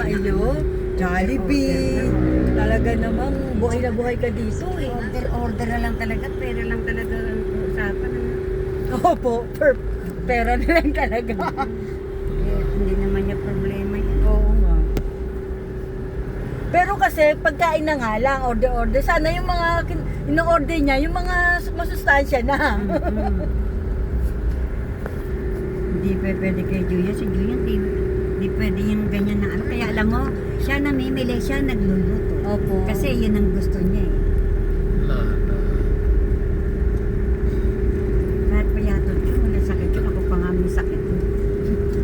iyo. Jollibee. Talaga namang buhay na buhay ka dito eh. Order na lang talaga, pera lang talaga ang usapan. Opo, pera na lang talaga. Hindi naman yung problema yan. Oo nga. Pero kasi pagkain na nga lang, order. Sana yung mga ino-order niya, yung mga masustansya na. Hindi pwede kay Julia. Si Julia, hindi pwede yung ganyan na ano. Kaya alam mo, siya namimili, siya nagluluto. Opo. Kasi yun ang gusto niya eh. Kahit payatot yun, wala sakit yun. Ako pa nga may sakit.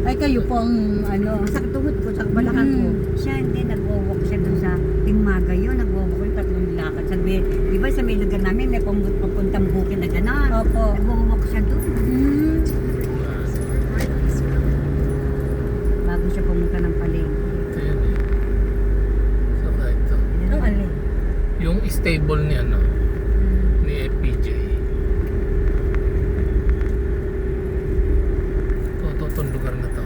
Ay kayo po ang ano. Masakit tuhod ko, sa balakang ko. Siya hindi, nag-walk siya dun sa Tingmaga yun. Nag-walk ko yung tatlong lakad. Sabi, di ba sa may lugar namin, may papuntang bukid na gano'n. Opo. Nag-walk siya dun. Bago siya pumunta ng palengke. Ito yun eh. Saka ito. Ang alin? Yung stable ni ano, ni FPJ. Itong lugar na to.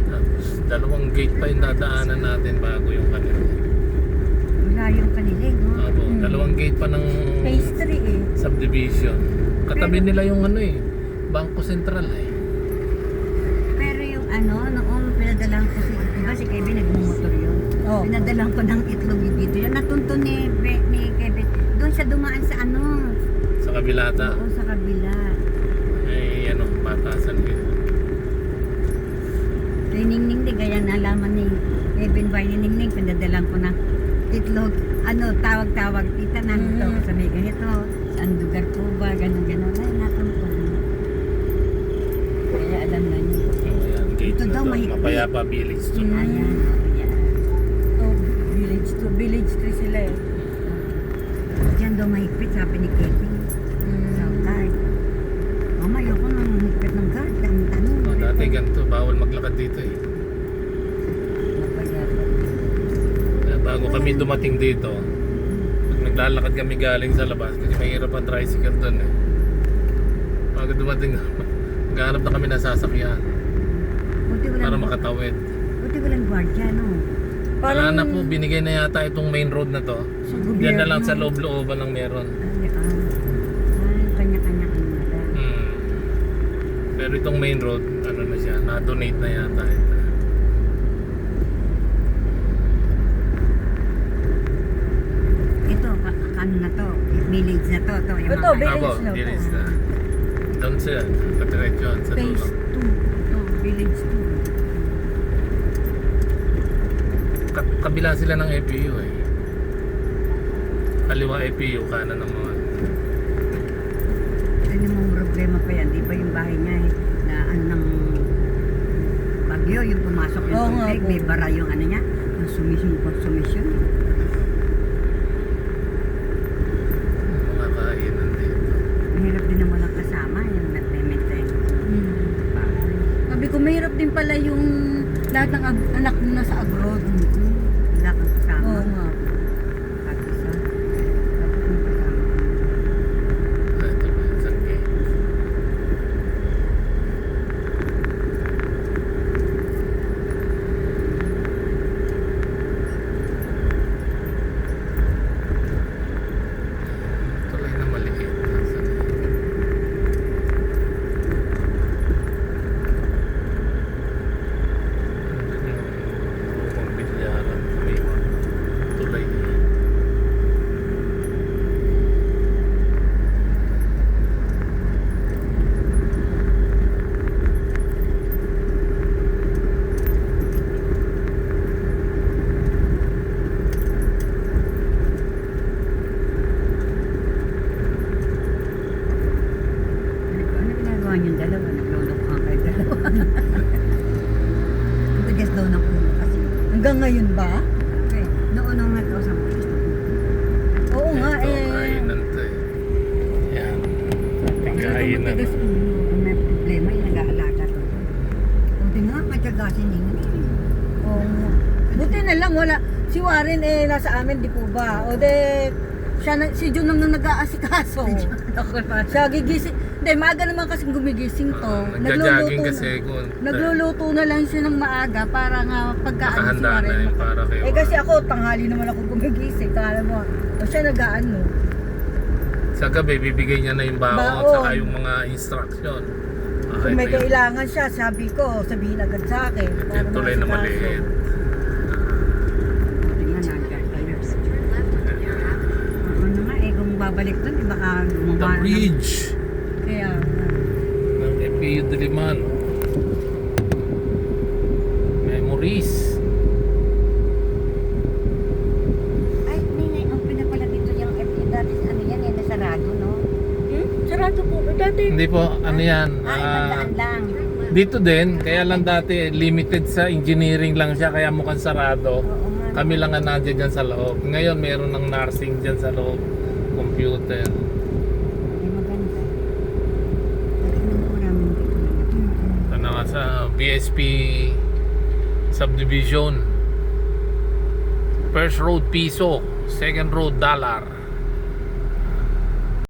Tapos dalawang gate pa yung dadaanan natin bago yung kanila. Wala yung kanilig, no? Opo, dalawang gate pa ng Phase 3 eh. subdivision. Katabi nila yung ano eh, Bangko Sentral eh. Pero yung ano, noong pinadalang ko si, di ba si Kevin nagmumotor yun? Oh. Pinadalang ko ng itlog dito. Yan natuntun ni Kevin. Doon siya dumaan sa ano. Sa Kabilata. Oo, sa kabila. Ay ano, batasan yun. Kay Ningning di kaya nalaman ni Kevin by ni Ningning. Pinadalang ko ng itlog. Ano, tawag-tawag. Tita, nandito ako sa may ganito. Saan lugar po ba? Ganon-ganon. Ay, natuntun. Kaya alam na niya. Ayan, gate Ito na daw, to. mahigpit. Mapayapa Village to. Ayan. Ayan. Oh, village 3 sila eh. Diyan daw mahigpit, sabi ni Kevin. Sa guard. Mama, ayoko nang mahigpit ng guard. Ang tanong. Oh, dati ganito, bawal maglakad dito eh. Kaya bago kami dumating dito, pag naglalakad kami galing sa labas, kasi mahirap ang tricycle doon eh. Bago dumating, maghanap na kami ng sasakyan Buti para walang, makatawid. buti walang guardia, no? Wala na po, binigay na yata itong main road na to. Sa Diyan na lang gobyerno. sa loob-looban lang meron. Ay, kanya-kanya ang nila. Pero itong main road, ano na siya, na-donate na yata ito. Ito, ano na to? Village na to. Yung Ito, mga- village Abo, na to. village na. Doon siya, kadiretsuhan sa Phase dulo. 2. Ito, village 2. Kabila sila ng APU eh. Kaliwa APU, kanan ng mga. Ano mong problema pa yan? Di ba yung bahay niya eh, na ano ng bagyo, yung pumasok yung Oo nga tubig, po. may bara yung ano niya, consumption. Mga kainan dito. Mahirap din naman ang kasama, yung nag-maintain. Sabi ko, mahirap din pala yung lahat ng anak mo nasa abroad. Wala kang kasama. Oo nga. Mag-isa. Dapat may kasama. Ito ba, isang gate. Tulay na maliit. Nasaan eh? Nandun yung lumang bilyaran. May mga tulay eh. Ano ginagawa niyong dalawa? Naglulok ka kayo dalawa. Ang tigas daw ng ulo kasi. Hanggang ngayon ba? Okay. Noon nung nagkausap ko, gusto ko. Oo nga Ito, eh. kainan to eh. Yan. May kainan. Matigas ulo. Kung may problema, yung nag-aalaga ko. Buti nga, matyaga si Ningning. Oo nga. Buti na lang wala. Si Warren eh nasa amin di po ba? O de Si Jun nang nag-aasikaso. Ako pa. Siya gigising. Hindi, maaga naman kasi gumigising to. Nagja-jogging kasi kung Nagluluto na lang siya ng maaga para nga pagkaan nakahanda na yun para kayo. Eh kasi ako, tanghali naman ako gumigising. Kala mo, o siya nag-aano. Sa gabi, bibigay niya na yung baon at Baon. saka yung mga instruction. Kung may kailangan siya, sabi ko, sabihin agad sa akin. Yung tulay na maliit. Tingnan na, guys. Ano nga kung babalik doon, baka The gumawa ng... bridge Kaya, ng FPU Diliman. Memories. Ay, Ninay, ang pinapala dito yung FP dati, ano yan, nasarado, no? sarado po. Dati, Hindi po, ano yan. Bandaan lang. Dito din, kaya lang dati limited sa engineering lang siya, kaya mukhang sarado. Oo nga. Kami lang ang nandiyan dyan sa loob. Ngayon, meron ng nursing dyan sa loob. Computer. Ay, maganda. Tingnan mo, maraming dito. Ito na nga sa BSP subdivision. First road piso, second road dollar.